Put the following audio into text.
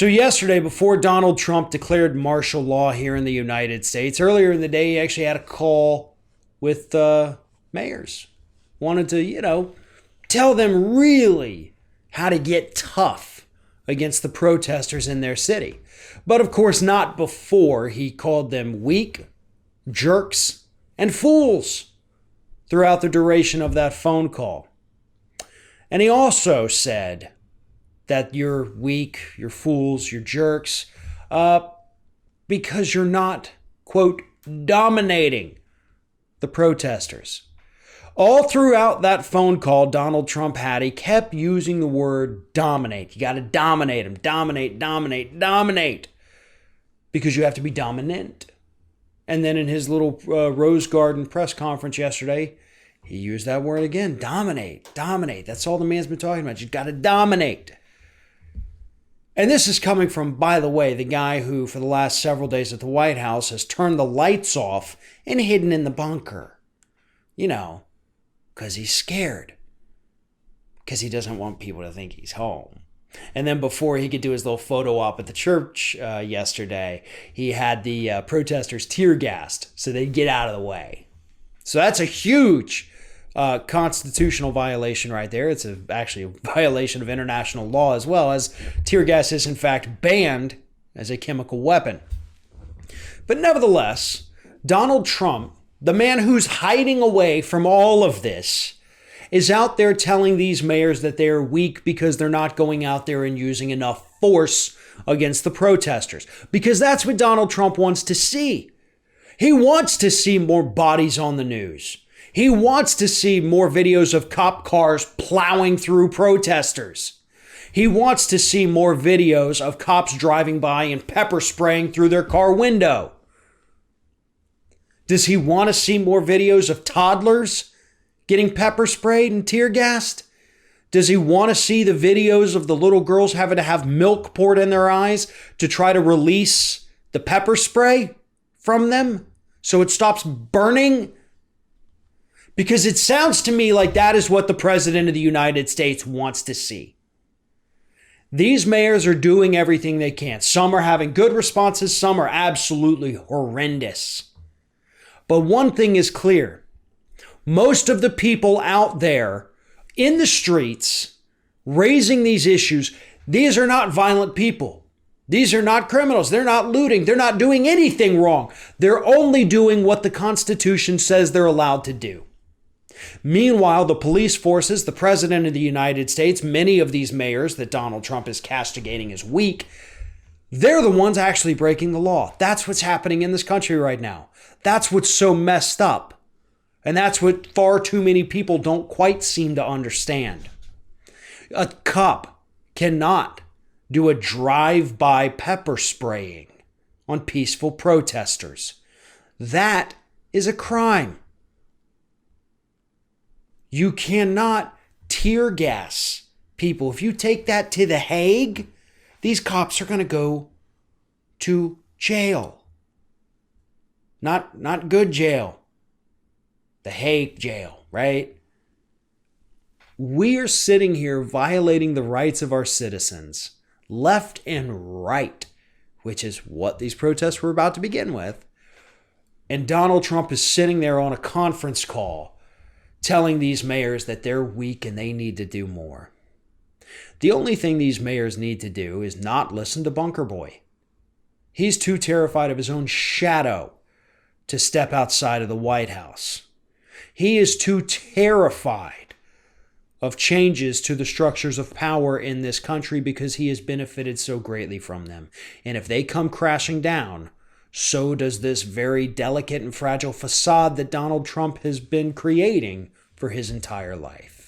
So yesterday, before Donald Trump declared martial law here in the United States, earlier in the day, he actually had a call with mayors. Wanted to, tell them really how to get tough against the protesters in their city. But of course, not before he called them weak, jerks, and fools throughout the duration of that phone call. And he also said that you're weak, you're fools, you're jerks, because you're not, quote, dominating the protesters. All throughout that phone call Donald Trump had, he kept using the word dominate. You got to dominate them. Dominate. Because you have to be dominant. And then in his little Rose Garden press conference yesterday, he used that word again. Dominate. That's all the man's been talking about. You got to dominate. And this is coming from, by the way, the guy who, for the last several days at the White House, has turned the lights off and hidden in the bunker. Because he's scared. Because he doesn't want people to think he's home. And then before he could do his little photo op at the church yesterday, he had the protesters tear gassed so they'd get out of the way. So that's a huge constitutional violation right there. It's actually a violation of international law as well, as tear gas is in fact banned as a chemical weapon. But nevertheless, Donald Trump, the man who's hiding away from all of this, is out there telling these mayors that they're weak because they're not going out there and using enough force against the protesters. Because that's what Donald Trump wants to see. He wants to see more bodies on the news. He wants to see more videos of cop cars plowing through protesters. He wants to see more videos of cops driving by and pepper spraying through their car window. Does he want to see more videos of toddlers getting pepper sprayed and tear gassed? Does he want to see the videos of the little girls having to have milk poured in their eyes to try to release the pepper spray from them so it stops burning? Because it sounds to me like that is what the President of the United States wants to see. These mayors are doing everything they can. Some are having good responses. Some are absolutely horrendous. But one thing is clear. Most of the people out there in the streets raising these issues, these are not violent people. These are not criminals. They're not looting. They're not doing anything wrong. They're only doing what the Constitution says they're allowed to do. Meanwhile, the police forces, the President of the United States, many of these mayors that Donald Trump is castigating as weak, they're the ones actually breaking the law. That's what's happening in this country right now. That's what's so messed up. And that's what far too many people don't quite seem to understand. A cop cannot do a drive-by pepper spraying on peaceful protesters. That is a crime. You cannot tear gas people. If you take that to The Hague, these cops are going to go to jail. Not good jail. The Hague jail, right? We are sitting here violating the rights of our citizens, left and right, which is what these protests were about to begin with. And Donald Trump is sitting there on a conference call telling these mayors that they're weak and they need to do more. The only thing these mayors need to do is not listen to Bunker Boy. He's too terrified of his own shadow to step outside of the White House. He is too terrified of changes to the structures of power in this country because he has benefited so greatly from them. And if they come crashing down, so does this very delicate and fragile facade that Donald Trump has been creating for his entire life.